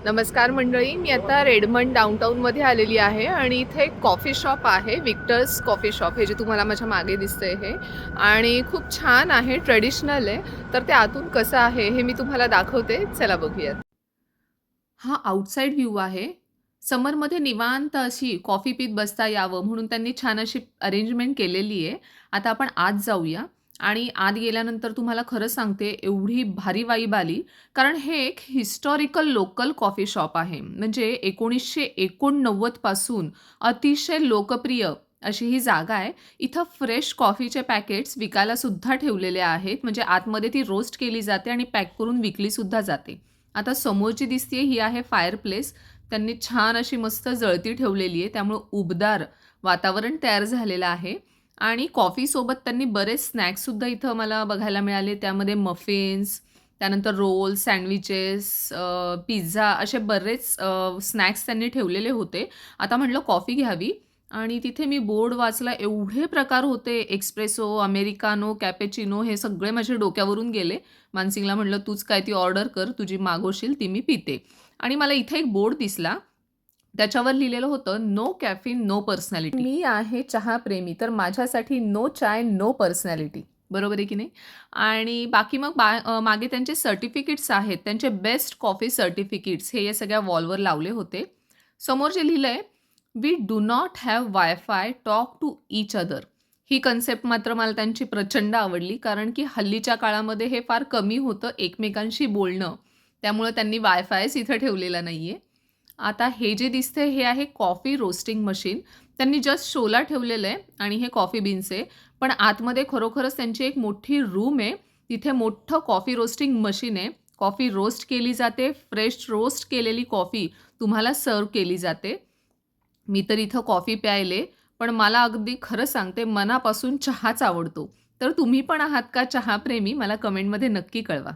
नमस्कार मंडळी. मी आता रेडमंड डाउनटाउनमध्ये आलेली आहे आणि इथे एक कॉफी शॉप आहे, विक्टर्स कॉफी शॉप. हे जे तुम्हाला माझ्या मागे दिसतंय हे आणि खूप छान आहे, ट्रेडिशनल आहे. तर ते आतून कसं आहे हे मी तुम्हाला दाखवते. चला बघूयात. हा आउटसाइड व्ह्यू आहे. समरमध्ये निवांत अशी कॉफी पीत बसता यावं म्हणून त्यांनी छान अशी अरेंजमेंट केलेली आहे. आता आपण आत जाऊया आणि आत गेल्यानंतर तुम्हाला खरं सांगते एवढी भारी वाईब आली. कारण हे एक हिस्टॉरिकल लोकल कॉफी शॉप आहे. म्हणजे 1989 पासून अतिशय लोकप्रिय अशी ही जागा आहे. इथं फ्रेश कॉफीचे पॅकेट्स विकायला सुद्धा ठेवलेले आहेत. म्हणजे आतमध्ये ती रोस्ट केली जाते आणि पॅक करून विकली सुद्धा जाते. आता समोर जी दिसतीये ही आहे फायरप्लेस. त्यांनी छान अशी मस्त जळती ठेवलेली आहे. त्यामुळं उबदार वातावरण तयार झालेलं आहे आणि कॉफीसोबत त्यांनी बरेच स्नॅक्ससुद्धा इथं मला बघायला मिळाले. त्यामध्ये मफिन्स, त्यानंतर रोल्स, सँडविचेस, पिझ्झा असे बरेच स्नॅक्स त्यांनी ठेवलेले होते. आता म्हटलं कॉफी घ्यावी आणि तिथे मी बोर्ड वाचला. एवढे प्रकार होते. एक्स्प्रेसो, अमेरिकानो, कॅपेचिनो हे सगळे माझ्या डोक्यावरून गेले. मानसिंगला म्हटलं, "तूच काय ती ऑर्डर कर, तुझी मागवशील ती मी पिते." आणि मला इथे एक बोर्ड दिसला. त्याच्यावर लिहिलेलं होतं, "नो कॅफीन, नो पर्सनॅलिटी." मी आहे चहाप्रेमी, तर माझ्यासाठी नो चाय, नो पर्सनॅलिटी. बरोबर आहे की नाही? आणि बाकी मग मागे त्यांचे सर्टिफिकेट्स आहेत. त्यांचे बेस्ट कॉफी सर्टिफिकेट्स हे या सगळ्या वॉलवर लावले होते. समोर जे लिहिलंय, "we do not have Wi-Fi, talk to each other." ही कन्सेप्ट मात्र मला त्यांची प्रचंड आवडली. कारण की हल्लीच्या काळामध्ये हे फार कमी होतं एकमेकांशी बोलणं. त्यामुळं त्यांनी वायफायच इथं ठेवलेला नाहीये. आता हे जे दिसतंय हे आहे कॉफी रोस्टिंग मशीन. त्यांनी जस्ट शोला ठेवलेलं आहे आणि हे कॉफी बीन्स आहे. पण आतमध्ये खरोखरच त्यांची एक मोठी रूम आहे. तिथे मोठं कॉफी रोस्टिंग मशीन आहे. कॉफी रोस्ट केली जाते. फ्रेश रोस्ट केलेली कॉफी तुम्हाला सर्व्ह केली जाते. मी तर इथं कॉफी प्यायले, पण मला अगदी खरं सांगते मनापासून चहाच आवडतो. तर तुम्ही पण आहात का चहाप्रेमी? मला कमेंटमध्ये नक्की कळवा.